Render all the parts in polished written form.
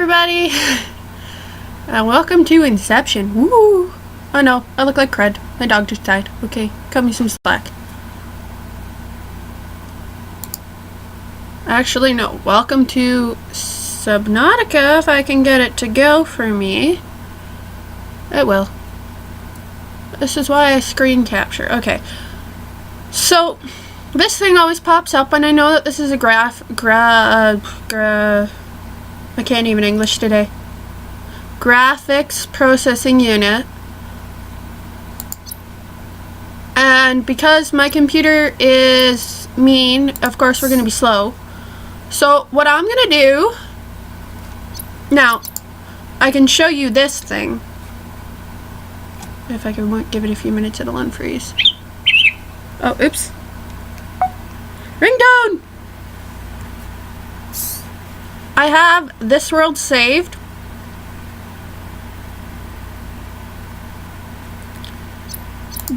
everybody, and welcome to Inception. Woo! Oh no, I look like crud. My dog just died. Okay, cut me some slack. Actually, no. Welcome to Subnautica, if I can get it to go for me. It will. This is why I screen capture. Okay. So, this thing always pops up, and I know that this is a I can't even English today. Graphics processing unit. And because my computer is mean, of course we're going to be slow. So what I'm going to do, now, I can show you this thing. If I can give it a few minutes, it'll unfreeze. Oh, oops. Ringtone! I have this world saved.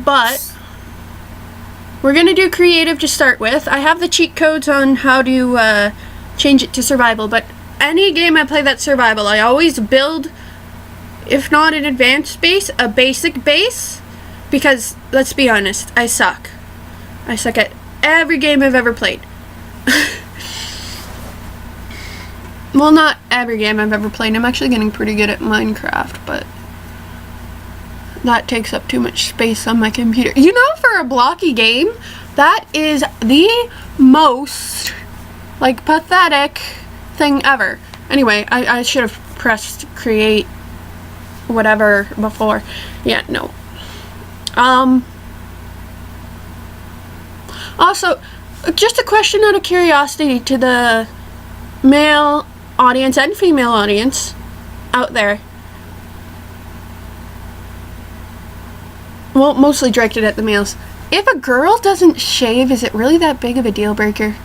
But we're gonna do creative to start with. I have the cheat codes on how to change it to survival, but any game I play that's survival, I always build, if not an advanced base, a basic base, because let's be honest, I suck. I suck at every game I've ever played. Well, not every game I've ever played. I'm actually getting pretty good at Minecraft, but that takes up too much space on my computer. You know, for a blocky game, that is the most, like, pathetic thing ever. Anyway, I should have pressed create whatever before. Yeah, no. Also, just a question out of curiosity to the male audience and female audience out there. Well, mostly directed at the males. If a girl doesn't shave, is it really that big of a deal breaker?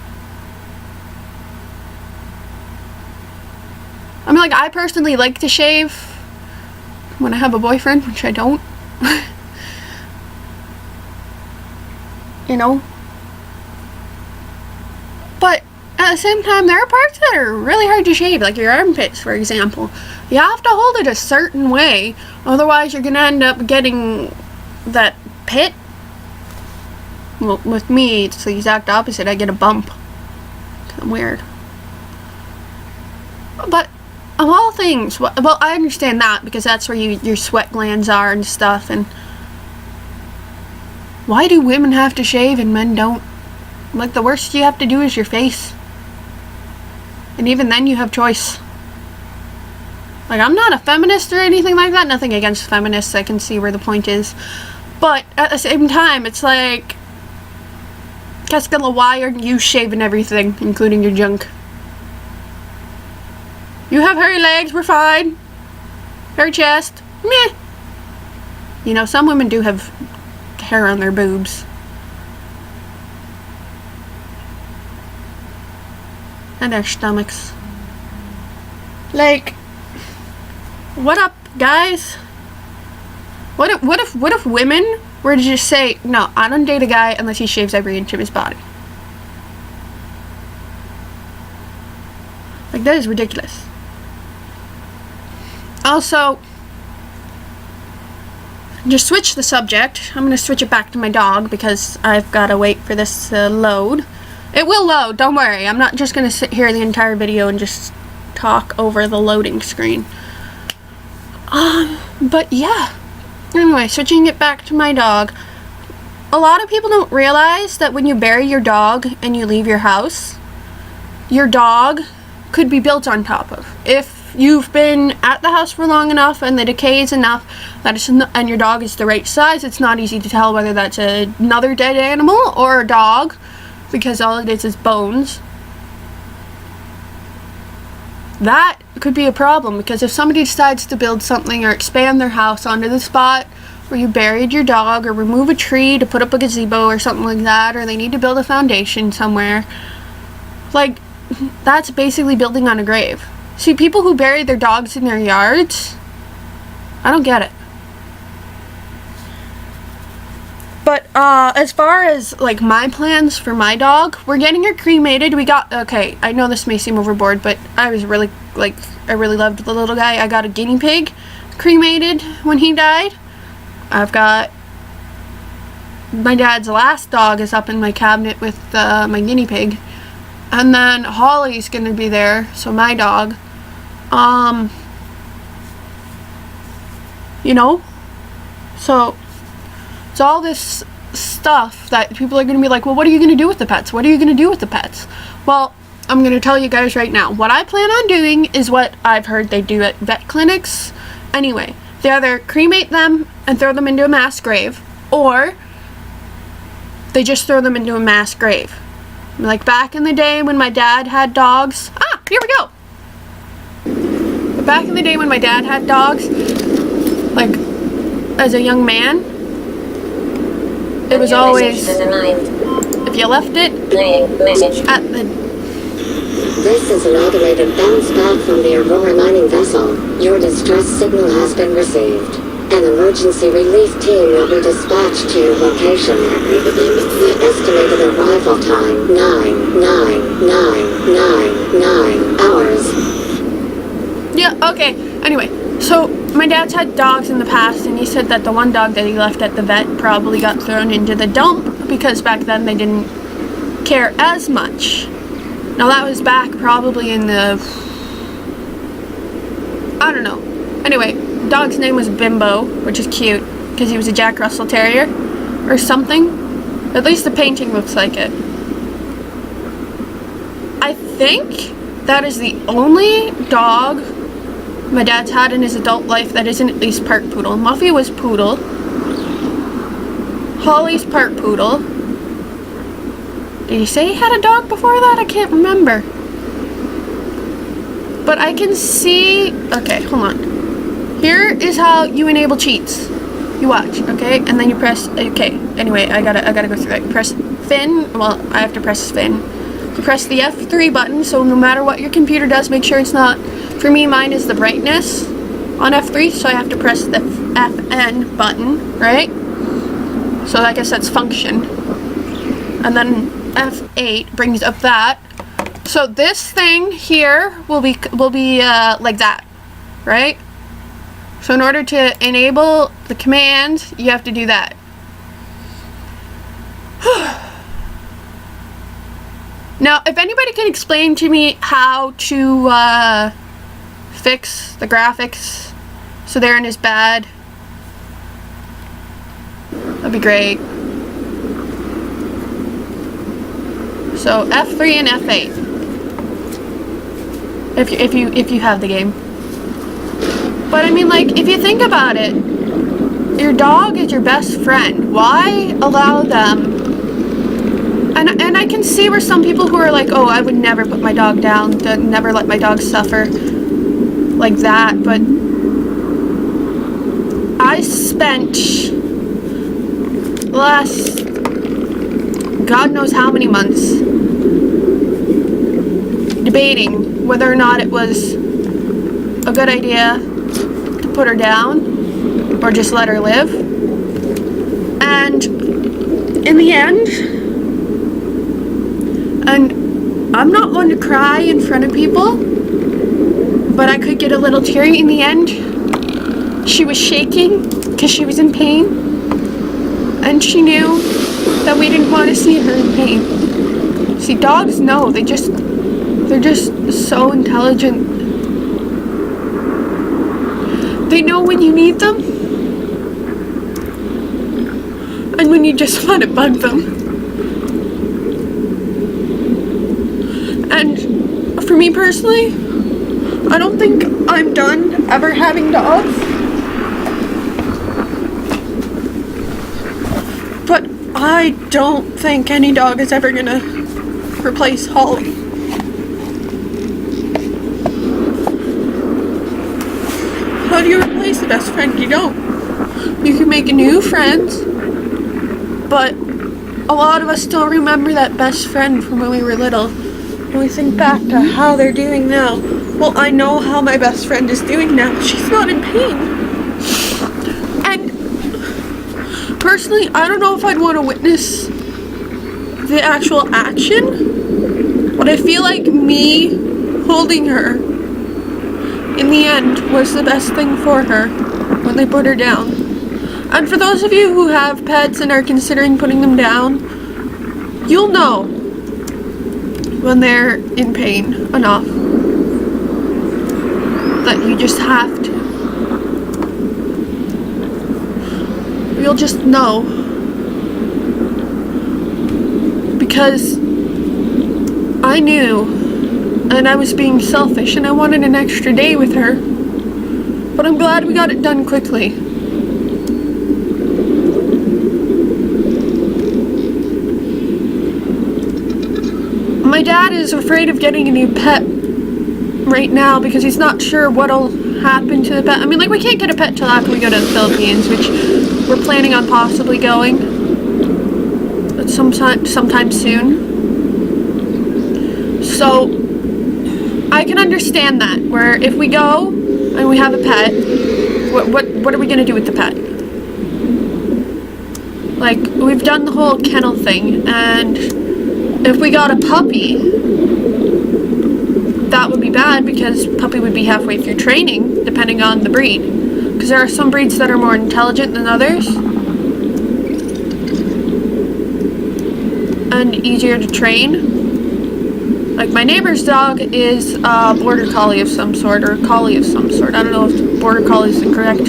I mean, like, I personally like to shave when I have a boyfriend, which I don't. You know? But at the same time, there are parts that are really hard to shave, like your armpits, for example. You have to hold it a certain way, otherwise you're gonna end up getting that pit. Well, with me, it's the exact opposite. I get a bump. Kinda weird. But of all things, well, I understand that because that's where your sweat glands are and stuff. And why do women have to shave and men don't? Like, the worst you have to do is your face. And even then you have choice. Like, I'm not a feminist or anything like that. Nothing against feminists. I can see where the point is. But at the same time, it's like, Cascala, why aren't you shaving everything, including your junk? You have hairy legs, we're fine. Hairy chest, meh. You know, some women do have hair on their boobs. And their stomachs. Like, what up, guys? What if women were to just say, no, I don't date a guy unless he shaves every inch of his body? Like, that is ridiculous. Also, just switch the subject. I'm gonna switch it back to my dog because I've gotta wait for this to load. It will load, don't worry. I'm not just gonna sit here the entire video and just talk over the loading screen. But yeah. Anyway, switching it back to my dog. A lot of people don't realize that when you bury your dog and you leave your house, your dog could be built on top of. If you've been at the house for long enough and the decay is enough that it's and your dog is the right size, it's not easy to tell whether that's another dead animal or a dog, because all it is bones. That could be a problem, because if somebody decides to build something or expand their house onto the spot where you buried your dog, or remove a tree to put up a gazebo or something like that, or they need to build a foundation somewhere, like, that's basically building on a grave. See, people who bury their dogs in their yards, I don't get it. But as far as like my plans for my dog, we're getting her cremated. Okay, I know this may seem overboard, but I really loved the little guy. I got a guinea pig cremated when he died. I've got my dad's last dog is up in my cabinet with my guinea pig, and then Holly's gonna be there, so my dog. You know, so it's all this stuff that people are going to be like, well, what are you going to do with the pets? What are you going to do with the pets? Well, I'm going to tell you guys right now. What I plan on doing is what I've heard they do at vet clinics. Anyway, they either cremate them and throw them into a mass grave, or they just throw them into a mass grave. Like back in the day when my dad had dogs. Here we go. Back in the day when my dad had dogs, like as a young man, it was always, if you left it at the... This is an automated bounce back from the Aurora mining vessel. Your distress signal has been received. An emergency relief team will be dispatched to your location. The estimated arrival time, 9 hours. Yeah, okay. Anyway, so my dad's had dogs in the past, and he said that the one dog that he left at the vet probably got thrown into the dump because back then they didn't care as much. Now that was back probably in the... I don't know. Anyway, dog's name was Bimbo, which is cute because he was a Jack Russell Terrier or something. At least the painting looks like it. I think that is the only dog my dad's had in his adult life that isn't at least part poodle. Muffy was poodle. Holly's part poodle. Did he say he had a dog before that? I can't remember. But I can see... Okay, hold on. Here is how you enable cheats. You watch, okay? And then you press... Okay, anyway, I gotta go through that. You press Fin. Well, I have to press Fin. You press the F3 button, so no matter what your computer does, make sure it's not... For me, mine is the brightness on F3, so I have to press the FN button, right? So I guess that's function. And then F8 brings up that. So this thing here will be like that, right? So in order to enable the command, you have to do that. Now, if anybody can explain to me how to fix the graphics so they aren't as bad, that'd be great. So F3 and F8. If you have the game. But I mean, like, if you think about it, your dog is your best friend. Why allow them? And I can see where some people who are like, oh, I would never put my dog down, never let my dog suffer like that. But I spent the last God knows how many months debating whether or not it was a good idea to put her down or just let her live. And in the end, and I'm not one to cry in front of people, but I could get a little teary in the end. She was shaking because she was in pain, and she knew that we didn't want to see her in pain. See, dogs know. They're just so intelligent. They know when you need them and when you just want to bug them. And for me personally, I don't think I'm done ever having dogs. But I don't think any dog is ever gonna replace Holly. How do you replace the best friend? You don't. You can make new friends, but a lot of us still remember that best friend from when we were little. And we think back to how they're doing now. Well, I know how my best friend is doing now. She's not in pain. And personally, I don't know if I'd want to witness the actual action, but I feel like me holding her in the end was the best thing for her when they put her down. And for those of you who have pets and are considering putting them down, you'll know when they're in pain enough that you just have to. You'll just know. Because I knew, and I was being selfish, and I wanted an extra day with her. But I'm glad we got it done quickly. My dad is afraid of getting a new pet right now because he's not sure what'll happen to the pet. I mean, like, we can't get a pet till after we go to the Philippines, which we're planning on possibly going sometime soon. So I can understand that, where if we go and we have a pet, what are we gonna do with the pet? Like, we've done the whole kennel thing, and if we got a puppy, that would be bad because puppy would be halfway through training, depending on the breed. Because there are some breeds that are more intelligent than others. And easier to train. Like, my neighbor's dog is a border collie of some sort, or a collie of some sort. I don't know if border collie is the correct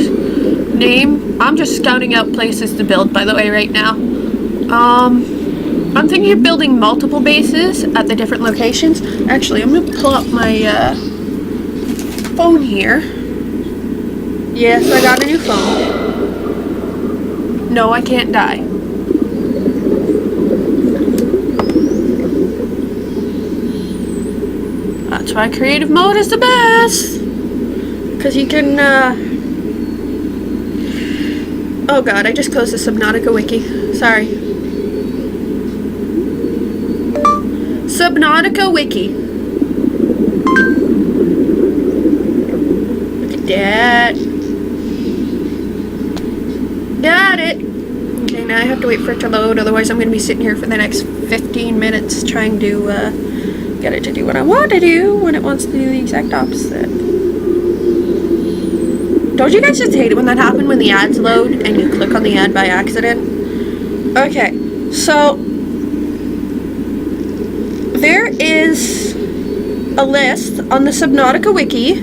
name. I'm just scouting out places to build, by the way, right now. I'm thinking of building multiple bases at the different locations. Actually, I'm gonna pull up my phone here. Yes, I got a new phone. No, I can't die. That's why creative mode is the best. Because you can, oh god, I just closed the Subnautica wiki. Sorry. Subnautica wiki. Look at that. Got it. Okay, now I have to wait for it to load, otherwise I'm going to be sitting here for the next 15 minutes trying to get it to do what I want to do when it wants to do the exact opposite. Don't you guys just hate it when that happens, when the ads load and you click on the ad by accident? Okay, so there is a list on the Subnautica wiki.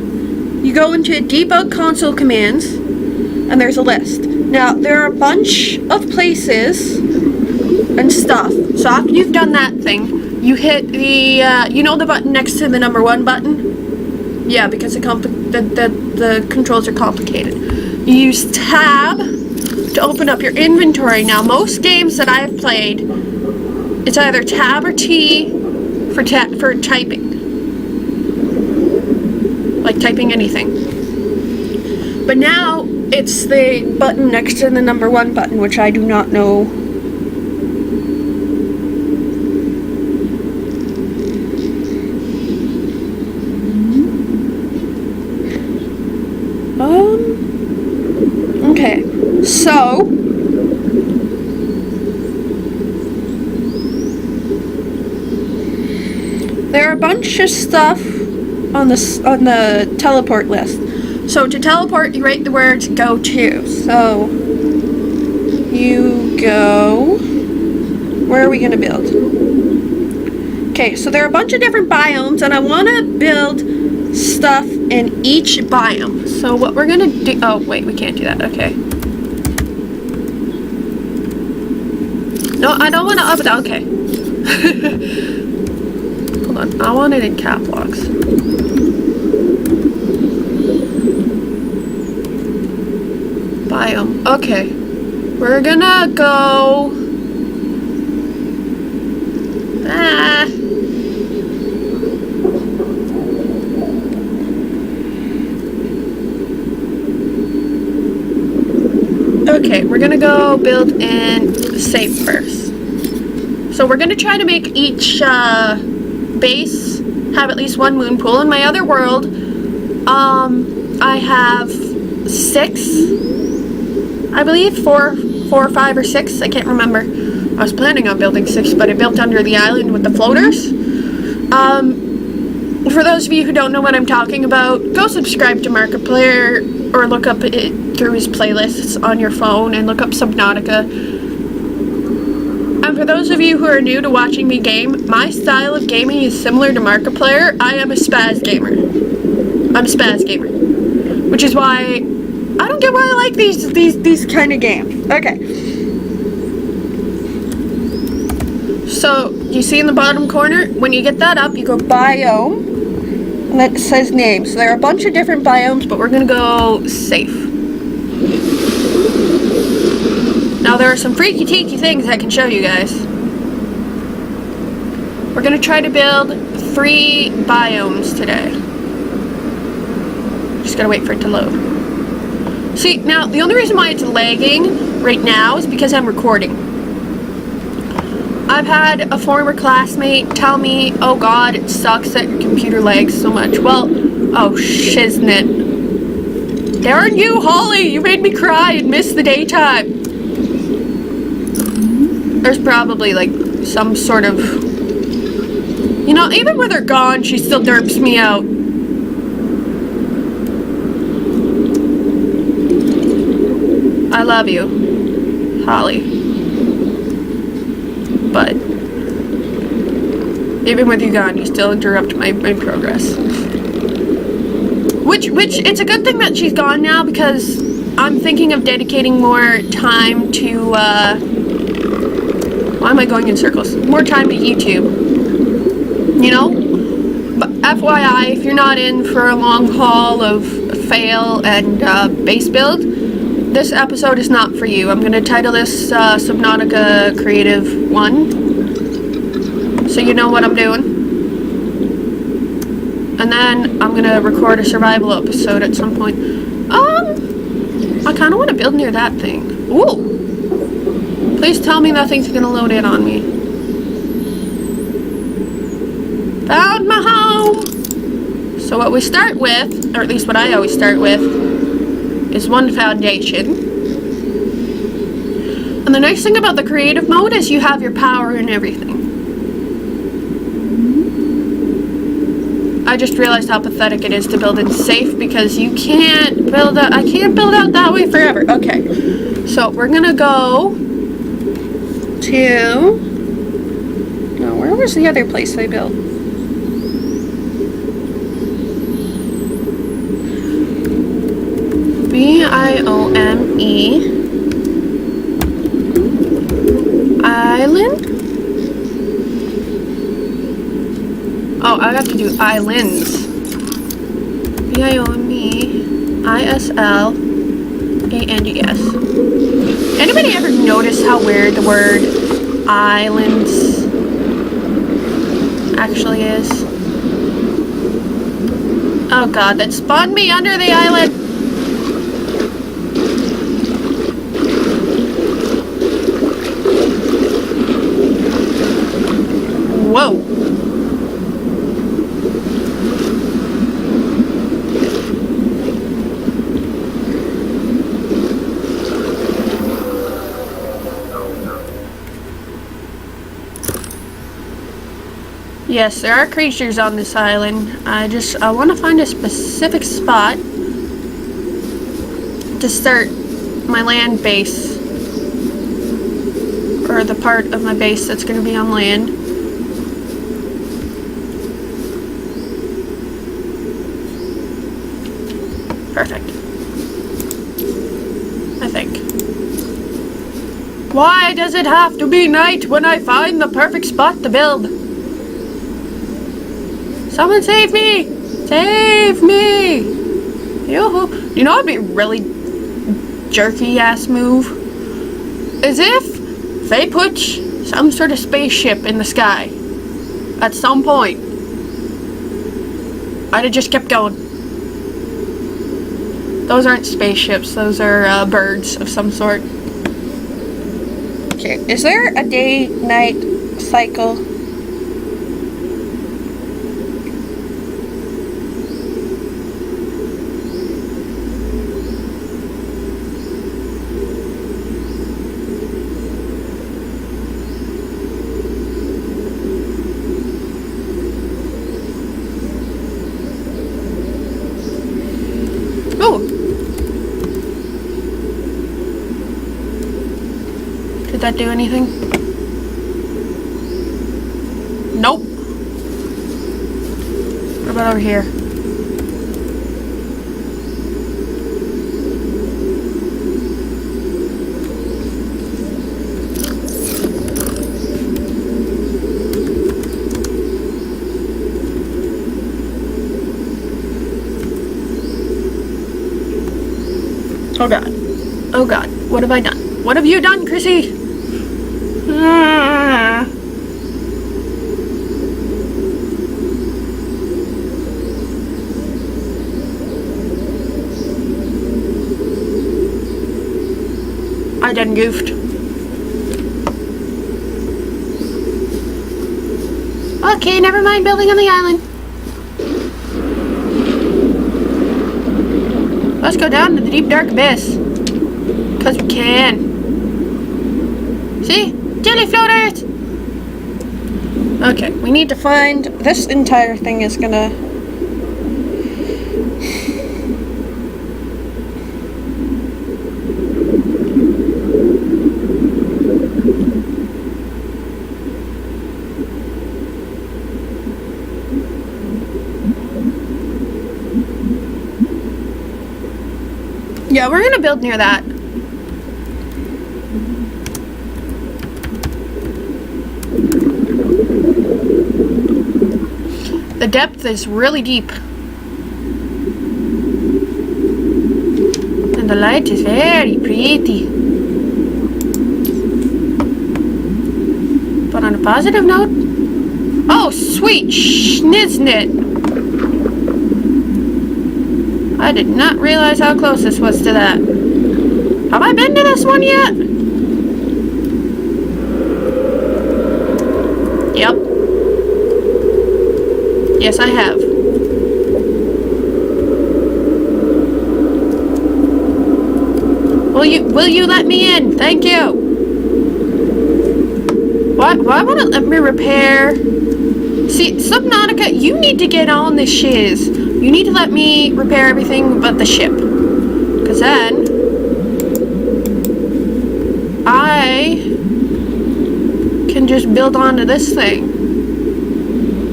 You go into debug console commands and there's a list. Now, there are a bunch of places and stuff. So after you've done that thing, you hit the, you know the button next to the number 1 button? Yeah, because the controls are complicated. You use tab to open up your inventory. Now, most games that I've played, it's either tab or T for typing. Like typing anything. But now, it's the button next to the number 1 button, which I do not know. Okay, so there are a bunch of stuff on the teleport list. So to teleport, you write the words "go to." So you go. Where are we gonna build? Okay, so there are a bunch of different biomes, and I want to build stuff in each biome. So what we're gonna do, oh wait, we can't do that, okay. No, I don't want to up it, okay. Hold on, I want it in cap locks. Biome, okay. We're gonna go, okay, we're gonna go build in safe first. So we're gonna try to make each base have at least 1 moon pool. In my other world, I have 6, I believe, 4 4 or 5 or 6, I can't remember. I was planning on building 6, but I built under the island with the floaters. For those of you who don't know what I'm talking about, go subscribe to Markiplier or look up it through his playlists on your phone and look up Subnautica. And for those of you who are new to watching me game, my style of gaming is similar to Markiplier. I am a spaz gamer. I'm a spaz gamer. Which is why I don't get why I like these kind of games. Okay. So, you see in the bottom corner, when you get that up, you go biome. And that says name. So there are a bunch of different biomes, but we're gonna go safe. Now there are some freaky teaky things I can show you guys. We're gonna try to build 3 biomes today. Just gotta wait for it to load. See, now the only reason why it's lagging right now is because I'm recording. I've had a former classmate tell me, oh god, it sucks that your computer lags so much. Well, oh shiznit. Darn you, Holly! You made me cry and miss the daytime. There's probably like some sort of... You know, even when they're gone, she still derps me out. I love you, Holly. But even with you gone, you still interrupt my progress. Which it's a good thing that she's gone now, because I'm thinking of dedicating more time to why am I going in circles? More time to YouTube. You know? But FYI, if you're not in for a long haul of fail and base build, this episode is not for you. I'm going to title this Subnautica Creative 1. So you know what I'm doing. And then I'm going to record a survival episode at some point. I kind of want to build near that thing. Ooh. Please tell me that thing's going to load in on me. Found my home! So what we start with, or at least what I always start with, is one foundation. And the nice thing about the creative mode is you have your power and everything. I just realized how pathetic it is to build in safe, because you can't build out, I can't build out that way forever. Okay, so we're gonna go to, no, where was the other place I built? B-I-O-M-E Island? Oh, I have to do islands. B-I-O-M-E-I-S-L-A-N-D-S. Anybody ever notice how weird the word islands actually is? Oh god, that spawned me under the island! Whoa! Yes, there are creatures on this island. I want to find a specific spot to start my land base, or the part of my base that's going to be on land. Perfect. I think. Why does it have to be night when I find the perfect spot to build? Someone save me! Save me! Yoo-hoo. You know what'd be a really jerky ass move? Is if they put some sort of spaceship in the sky at some point. I'd have just kept going. Those aren't spaceships, those are birds of some sort. Okay, is there a day-night cycle? Oh! Did that do anything? Nope. What about over here? Oh god. Oh god. What have I done? What have you done, Chrissy? I done goofed. Okay, never mind building on the island. Let's go down to the deep dark abyss. Because we can. See? Jelly floaters! Okay, we need to find... This entire thing is gonna... Yeah, we're gonna build near that. The depth is really deep. And the light is very pretty. But on a positive note... Oh, sweet schniznit! I did not realize how close this was to that. Have I been to this one yet? Yep. Yes, I have. Will you let me in? Thank you. Why won't it let me repair? See, Subnautica, you need to get on this shiz. You need to let me repair everything but the ship. Because then I can just build onto this thing.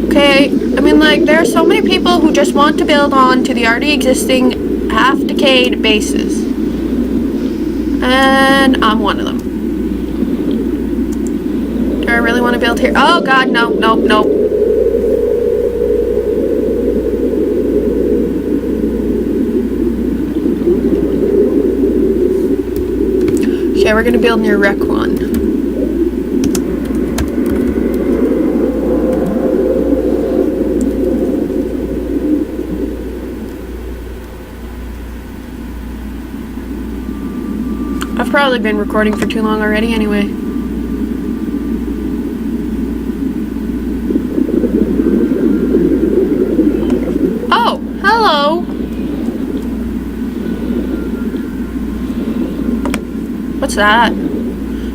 Okay? I mean, like, there are so many people who just want to build on to the already existing half-decayed bases. And I'm one of them. Do I really want to build here? Oh, God, no, no, no. Okay, we're gonna build near Rec 1. I've probably been recording for too long already anyway. Oh, hello! What's that?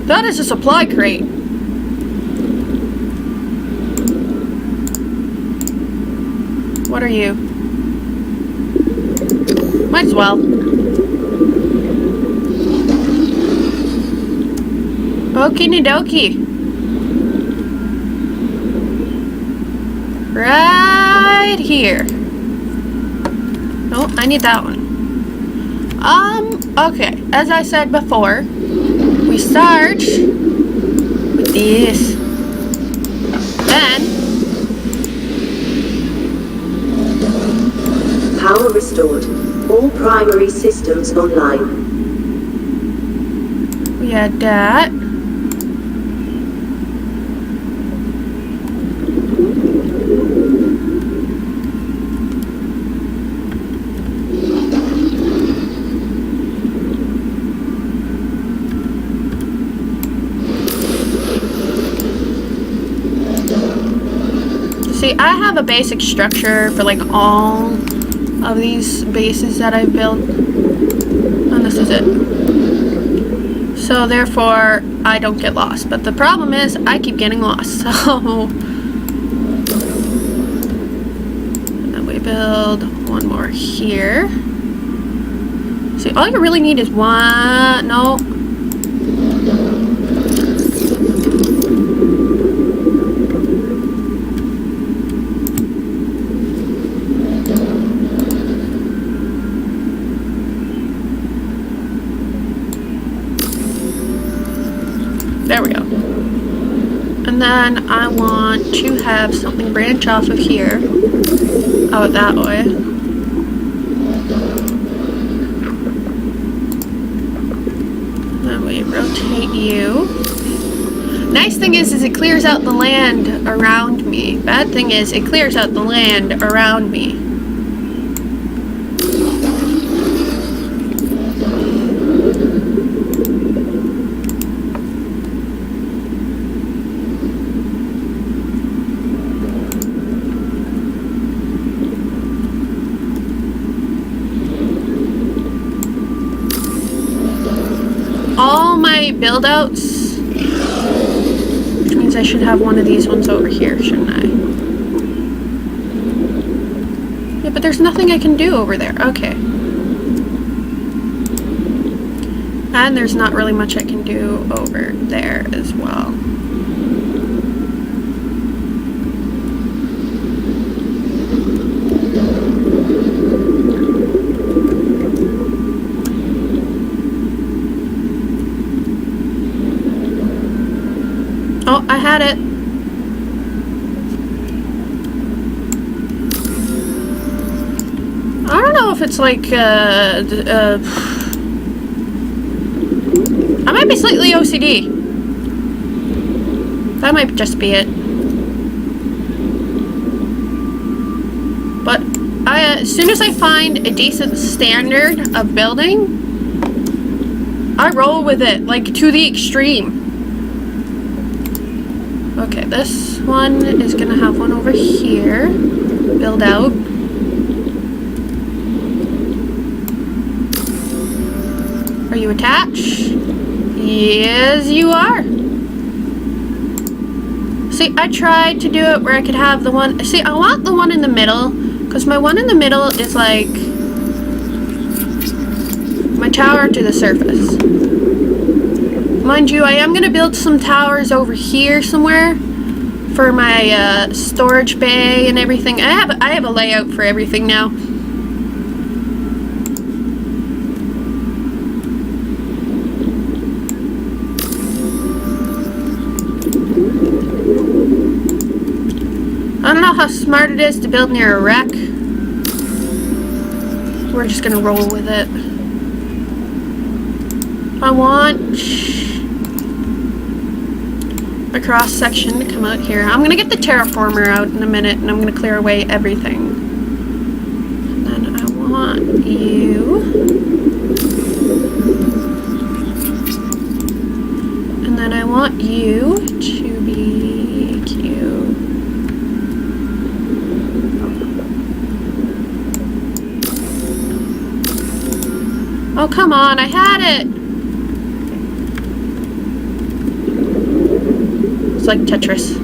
That is a supply crate. What are you? Might as well. Okie dokie. Right here. Oh, I need that one. Okay. As I said before, we start with this. Then power restored. All primary systems online. we had that. See, I have a basic structure for like all of these bases that I've built, and this is it. So therefore, I don't get lost. But the problem is, I keep getting lost. So, and then we build one more here. See, all you really need is one. No. There we go. And then I want to have something branch off of here. Out that way. That way, rotate you. Nice thing is it clears out the land around me. Bad thing is it clears out the land around me. All my build outs, which means I should have one of these ones over here, shouldn't I? Yeah, but there's nothing I can do over there. Okay. And there's not really much I can do over there as well. Oh, I had it. I don't know if it's like, I might be slightly OCD. That might just be it. But as soon as I find a decent standard of building, I roll with it, like, to the extreme. Okay, this one is gonna have one over here. Build out. Are you attached? Yes, you are. See, I tried to do it where I could have the one. See, I want the one in the middle, because my one in the middle is like my tower to the surface. Mind you, I am going to build some towers over here somewhere for my storage bay and everything. I have a layout for everything now. I don't know how smart it is to build near a wreck. We're just going to roll with it. I want a cross section to come out here. I'm gonna get the terraformer out in a minute and I'm gonna clear away everything. And then I want you. And then I want you to be cute. Oh, come on, I had it! It's like Tetris.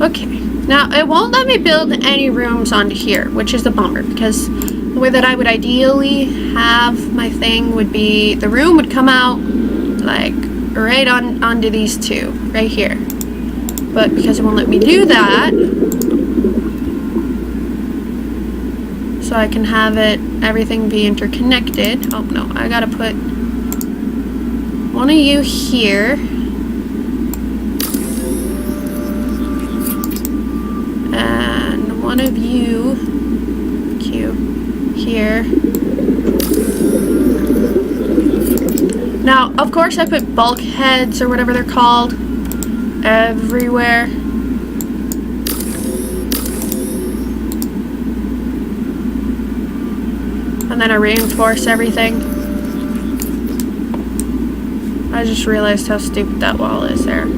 Okay, now it won't let me build any rooms onto here, which is a bummer, because the way that I would ideally have my thing would be the room would come out like right onto these two, right here. But because it won't let me do that, so I can have everything be interconnected. Oh no, I gotta put one of you here. And one of you here. Now, of course I put bulkheads or whatever they're called everywhere. And then I reinforce everything. I just realized how stupid that wall is there. And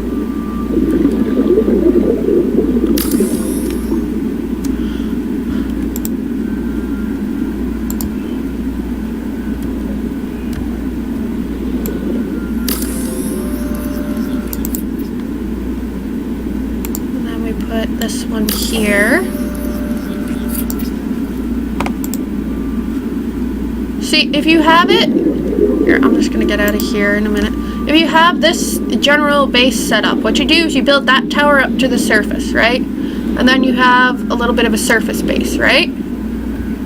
then we put this one here. See, if you have it, here, I'm just gonna get out of here in a minute. If you have this general base setup, what you do is you build that tower up to the surface, right? And then you have a little bit of a surface base, right?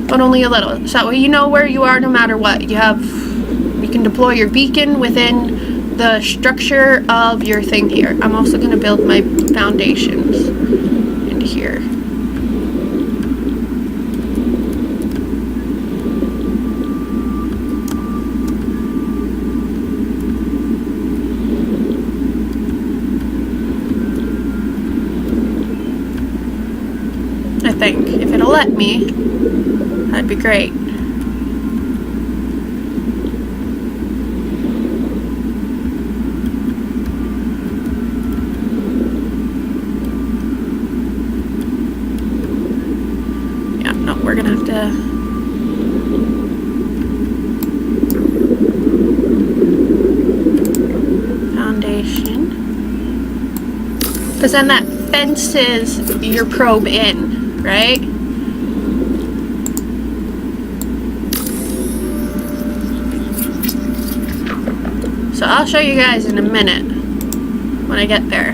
But only a little. So that way you know where you are no matter what. You can deploy your beacon within the structure of your thing here. I'm also gonna build my foundations into here. I think if it'll let me, that'd be great. Yeah, no, we're gonna have to. Foundation. Because then that fences your probe in. Right? So I'll show you guys in a minute when I get there.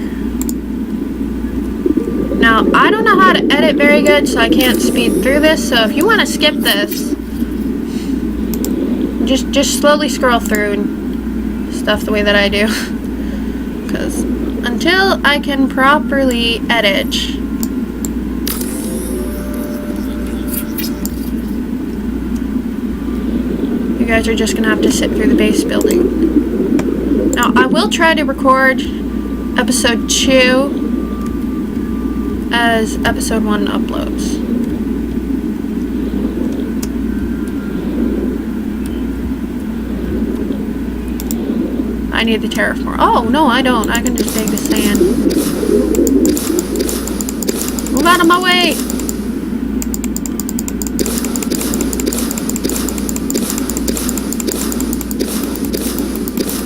Now, I don't know how to edit very good, so I can't speed through this. So if you want to skip this, just slowly scroll through and stuff the way that I do. Because until I can properly edit, you guys are just gonna have to sit through the base building. Now, I will try to record episode 2 as episode 1 uploads. I need the terraform. Oh, no, I don't. I can just dig the sand. Move out of my way!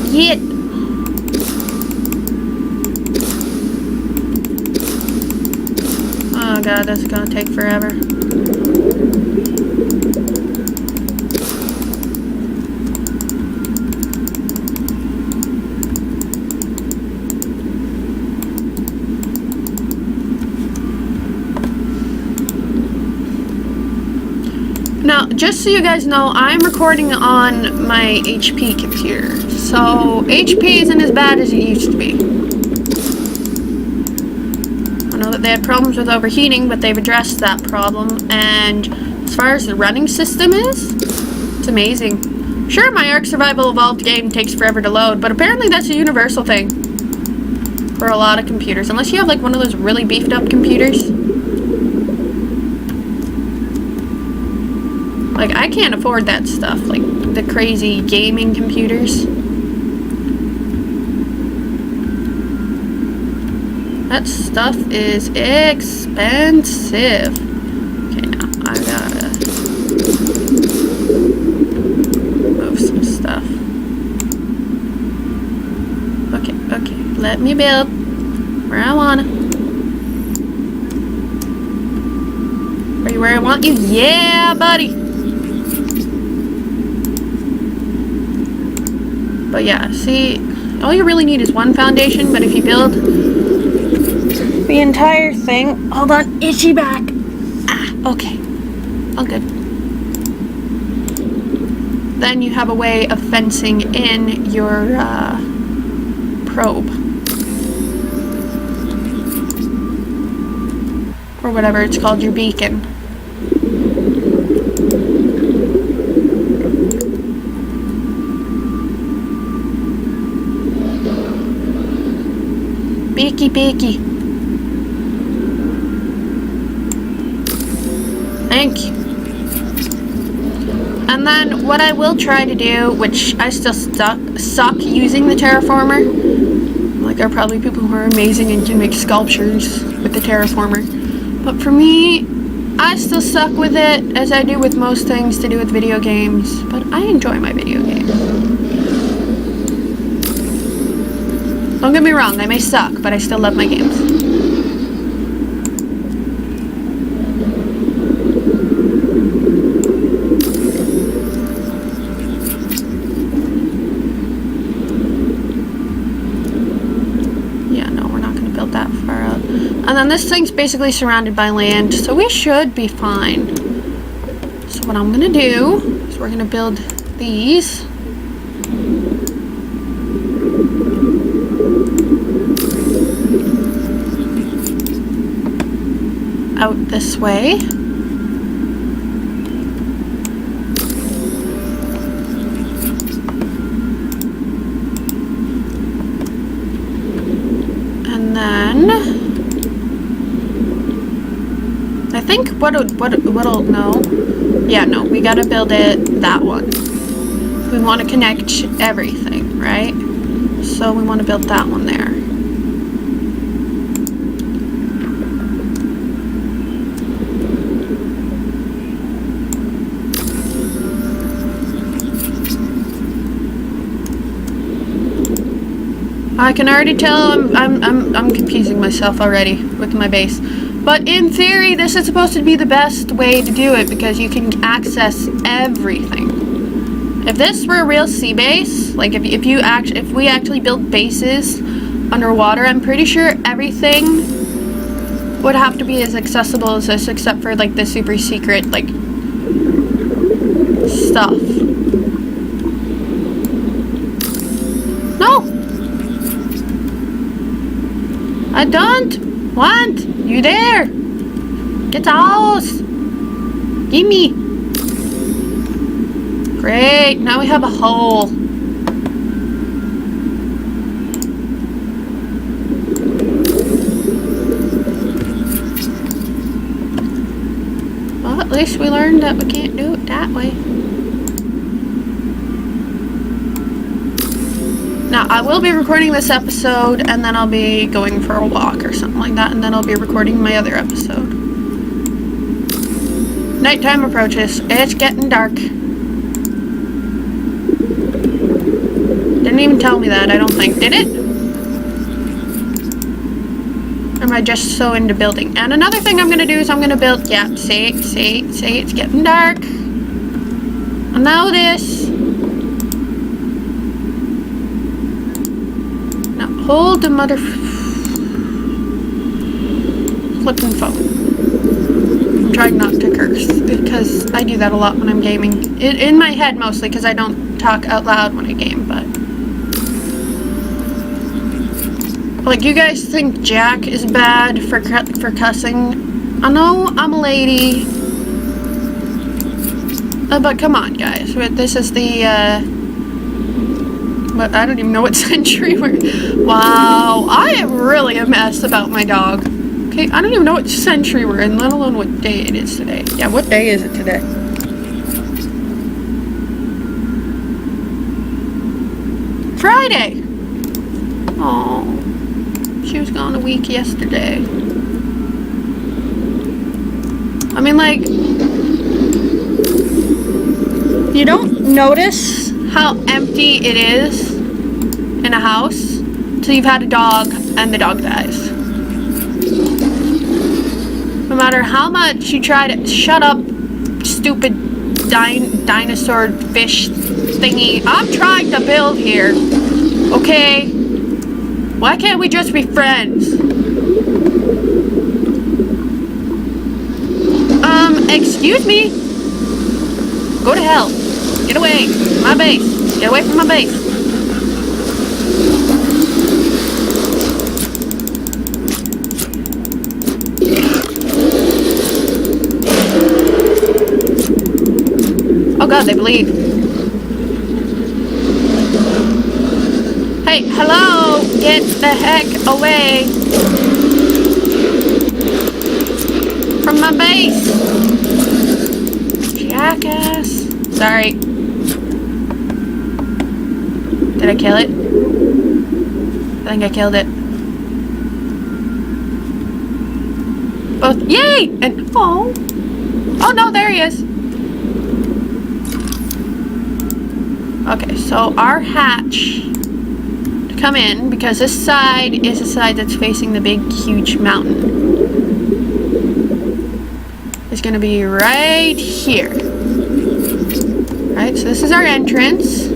Yet. Oh god, this is gonna take forever. Now, just so you guys know, I'm recording on my HP computer. So, HP isn't as bad as it used to be. I know that they had problems with overheating, but they've addressed that problem. And as far as the running system is, it's amazing. Sure, my Ark Survival Evolved game takes forever to load, but apparently that's a universal thing for a lot of computers. Unless you have like one of those really beefed up computers. Like, I can't afford that stuff, like the crazy gaming computers. That stuff is expensive. Okay, now I gotta move some stuff. Okay, let me build where I wanna. Are you where I want you? Yeah, buddy! But yeah, see, all you really need is one foundation, but if you build the entire thing, hold on, itchy back. Ah, okay, all good. Then you have a way of fencing in your probe. Or whatever it's called, your beacon. Beaky. Thank you. And then what I will try to do, which I still suck using the terraformer. Like, there are probably people who are amazing and can make sculptures with the terraformer. But for me, I still suck with it, as I do with most things to do with video games. But I enjoy my video games. Don't get me wrong, I may suck, but I still love my games. And then this thing's basically surrounded by land, so we should be fine. So what I'm gonna do is we're gonna build these. Out this way. And then I think what'll no. Yeah, no, we gotta build it that one. We want to connect everything, right? So we want to build that one there. I can already tell I'm confusing myself already with my base. But in theory, this is supposed to be the best way to do it because you can access everything. If this were a real sea base, like if we actually build bases underwater, I'm pretty sure everything would have to be as accessible as this, except for like the super secret like stuff. No! I don't want you there. Get out. Gimme. Great. Now we have a hole. Well, at least we learned that we can't do it that way. Now, I will be recording this episode, and then I'll be going for a walk or something like that, and then I'll be recording my other episode. Nighttime approaches. It's getting dark. Didn't even tell me that, I don't think. Did it? Or am I just so into building? And another thing I'm going to do is I'm going to build... Yeah, say it's getting dark. I know this. Hold the mother flipping phone. I'm trying not to curse because I do that a lot when I'm gaming. In my head mostly because I don't talk out loud when I game, but like you guys think Jack is bad for cussing. I know I'm a lady, but come on guys, this is the but I don't even know what century we're... Wow, I am really a mess about my dog. Okay, I don't even know what century we're in, let alone what day it is today. Yeah, what day is it today? Friday! Oh, she was gone a week yesterday. I mean, like... You don't notice how empty it is in a house till you've had a dog and the dog dies. No matter how much you try to shut up, stupid dinosaur fish thingy. I'm trying to build here, okay? Why can't we just be friends? Excuse me? Go to hell. Get away. My base. Get away from my base. Oh god, they bleed. Hey, hello! Get the heck away from my base! Jackass. Sorry. Did I kill it? I think I killed it. Both. Yay! And oh. Oh no, there he is. Okay, so our hatch to come in, because this side is the side that's facing the big, huge mountain, is going to be right here. Right, so this is our entrance.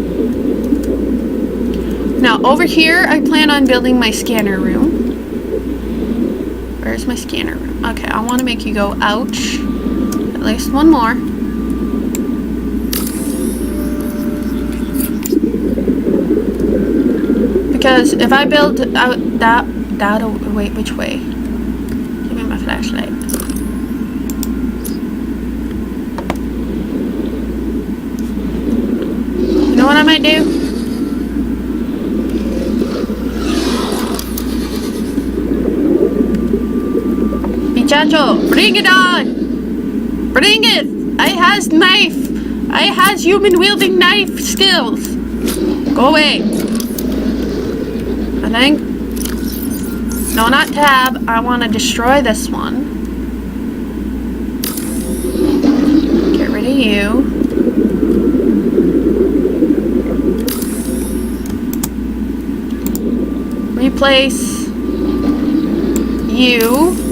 Now, over here, I plan on building my scanner room. Where's my scanner room? Okay, I want to make you go ouch. At least one more. Because if I build out that wait, which way? Give me my flashlight. You know what I might do? Chacho, bring it on! Bring it! I has knife! I has human wielding knife skills! Go away! I think. No, not tab. I want to destroy this one. Get rid of you. Replace you.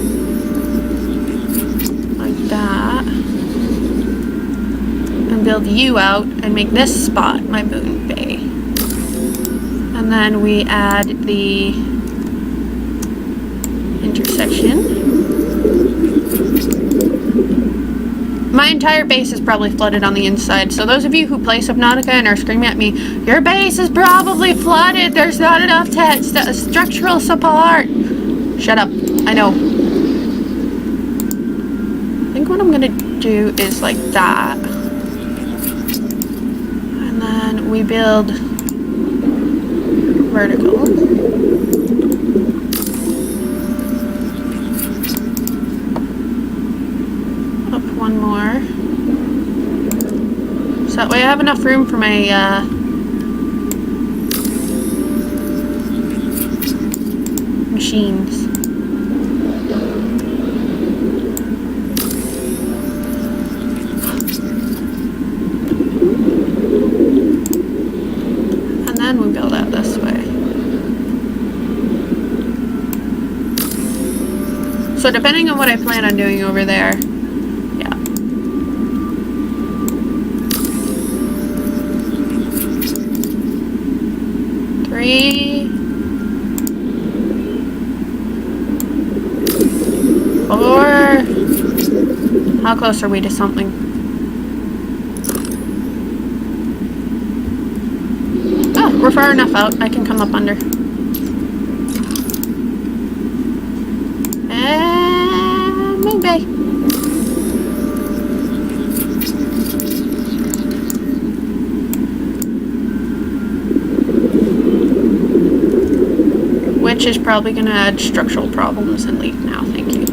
That and build you out and make this spot my moon bay, and then we add the intersection. My entire base is probably flooded on the inside, so those of you who play Subnautica and are screaming at me, your base is probably flooded, there's not enough structural support. Shut up. I know. I think what I'm gonna do is like that, and then we build vertical. Up one more, so that way I have enough room for my machines. And we build out this way. So depending on what I plan on doing over there, yeah. Three, 4. How close are we to something? We're far enough out, I can come up under. And moon bay. Which is probably going to add structural problems and leak now, thank you.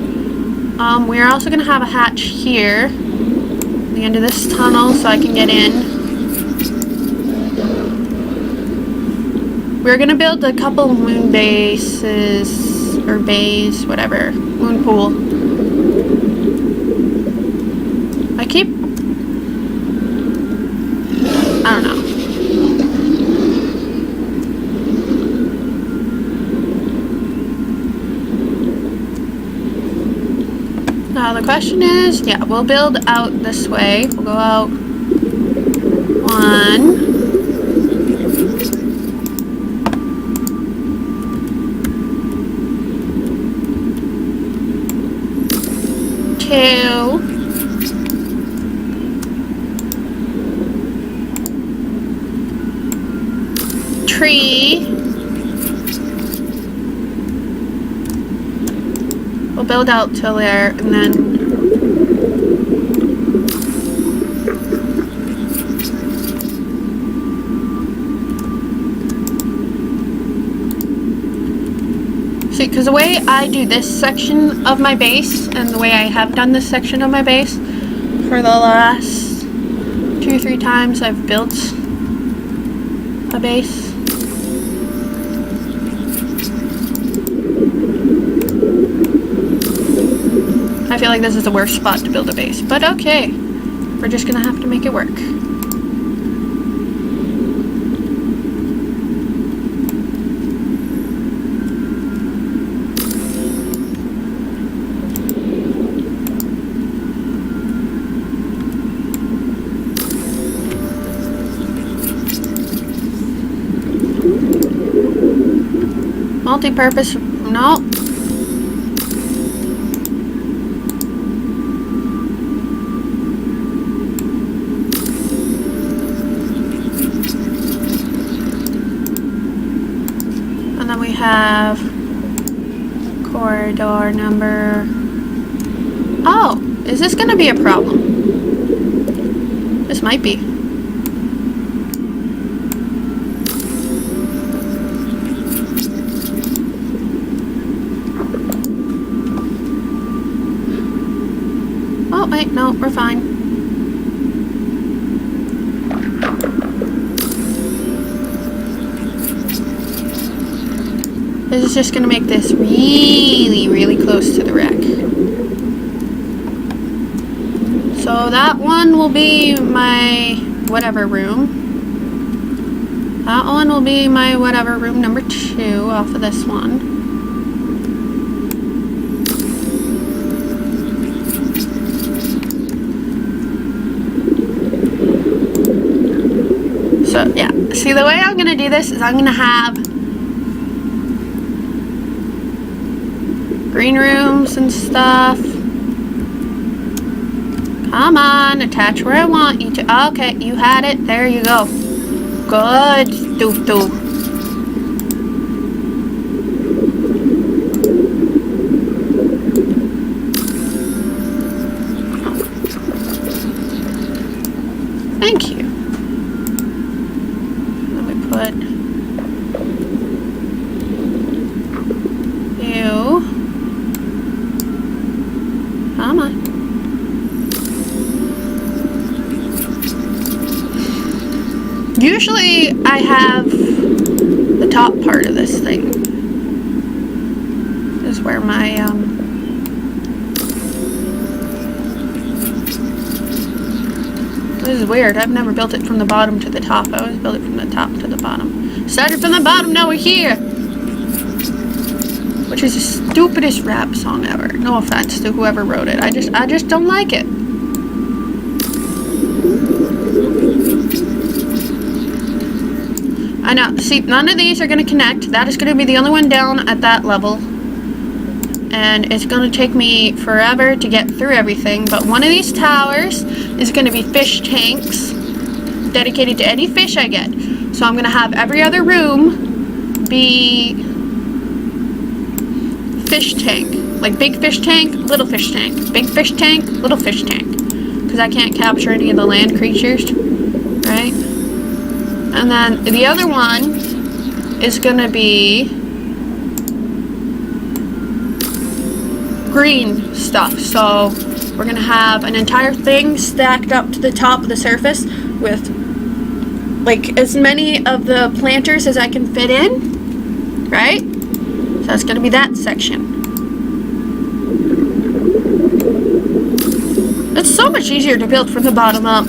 We're also going to have a hatch here, at the end of this tunnel, so I can get in. We're gonna build a couple moon bases, or bays, whatever, moon pool. I don't know. Now the question is, yeah, we'll build out this way. We'll go out 1. 2. 3. We'll build out till there, and then see, because the way I do this section of my base, and the way I have done this section of my base for the last 2 or 3 times I've built a base. I feel like this is the worst spot to build a base, but okay. We're just gonna have to make it work. Multi-purpose, no. have corridor number... Oh, is this gonna be a problem? This might be. Oh, wait, no, we're fine. This is just gonna make this really, really close to the wreck. So that one will be my whatever room. That one will be my whatever room number 2 off of this one. So yeah, see, the way I'm gonna do this is I'm gonna have green rooms and stuff. Come on, attach where I want you to. Okay, you had it. There you go. Good. Doof doof. Thank you. Let me put you. Come on. Usually I have the top part of this thing. This is where my this is weird. I've never built it from the bottom to the top. I always built it from the top to the bottom. Started from the bottom, now we're here. Which is the stupidest rap song ever. No offense to whoever wrote it. I just don't like it. I know. See, none of these are going to connect. That is going to be the only one down at that level. And it's going to take me forever to get through everything. But one of these towers is going to be fish tanks dedicated to any fish I get. So I'm going to have every other room be fish tank. Like big fish tank, little fish tank. Big fish tank, little fish tank. Because I can't capture any of the land creatures. Right? And then the other one is going to be green stuff. So we're going to have an entire thing stacked up to the top of the surface with like as many of the planters as I can fit in. Right? So that's going to be that section. It's so much easier to build from the bottom up.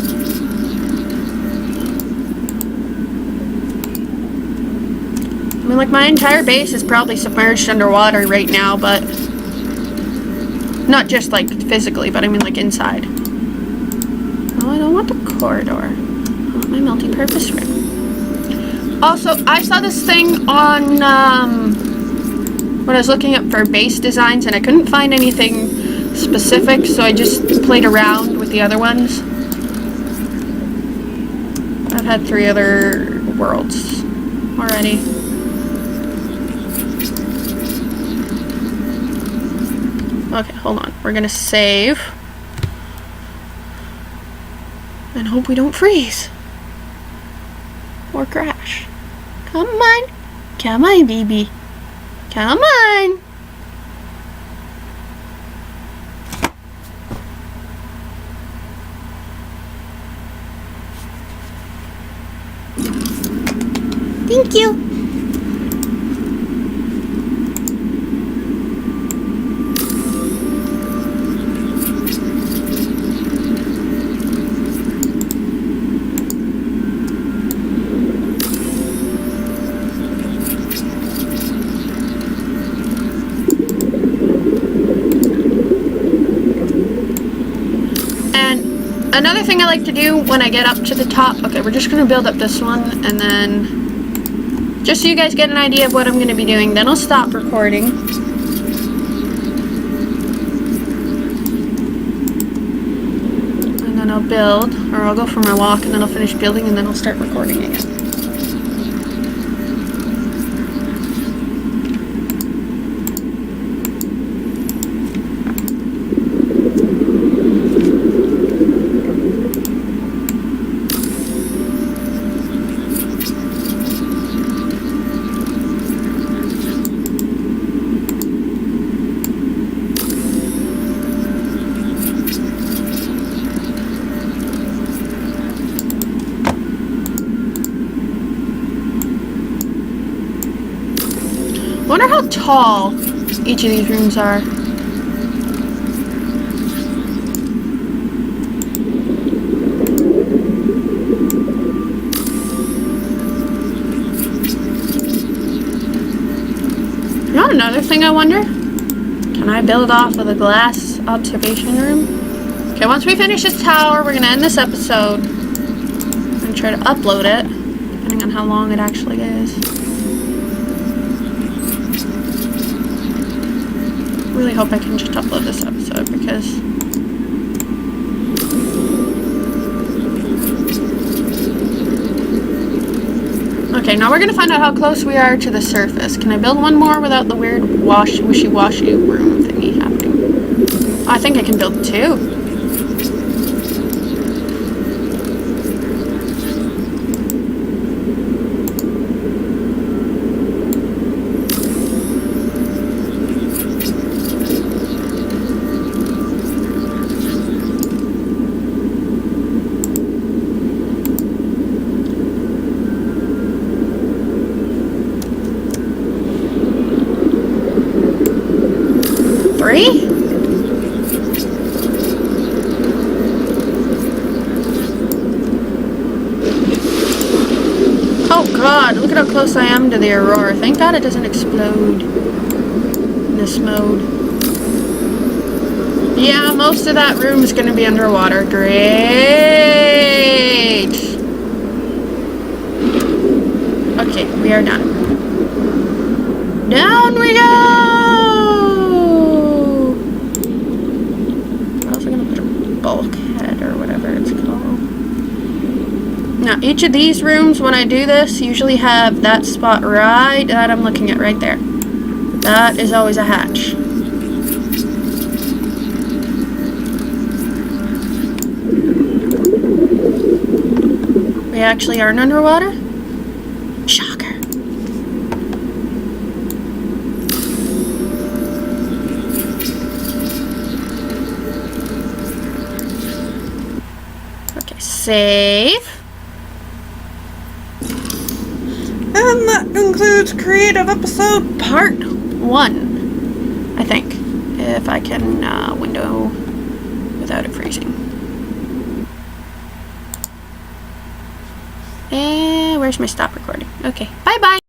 I mean, like, my entire base is probably submerged underwater right now, but not just, like, physically, but I mean, like, inside. Oh, I don't want the corridor. I want my multi-purpose room. Also, I saw this thing on, when I was looking up for base designs, and I couldn't find anything specific, so I just played around with the other ones. I've had 3 other worlds already. Okay, hold on. We're gonna save. And hope we don't freeze. Or crash. Come on. Come on, baby. Come on. Thank you. Another thing I like to do when I get up to the top, okay, we're just going to build up this one, and then, just so you guys get an idea of what I'm going to be doing, then I'll stop recording. And then I'll build, or I'll go for my walk, and then I'll finish building, and then I'll start recording again. wonder how tall each of these rooms are. You know another thing I wonder? Can I build off of the glass observation room? Okay, once we finish this tower, we're gonna end this episode. I'm gonna try to upload it, depending on how long it actually is. Really hope I can just upload this episode because okay, now we're gonna find out how close we are to the surface. Can I build one more without the weird wishy-washy room thingy happening? Oh, I think I can build two. Three? Oh god, look at how close I am to the aurora. Thank god it doesn't explode in this mode. Yeah, most of that room is going to be underwater. Great! Okay, we are done. Down we go! We're also going to put a bulkhead or whatever it's called. Now, each of these rooms, when I do this, usually have that spot right that I'm looking at right there. That is always a hatch. We actually aren't underwater? Shocker. Okay, save. And that concludes Creative Episode Part 1, I think. If I can window without it freezing. And where's my stop recording? Okay, bye-bye.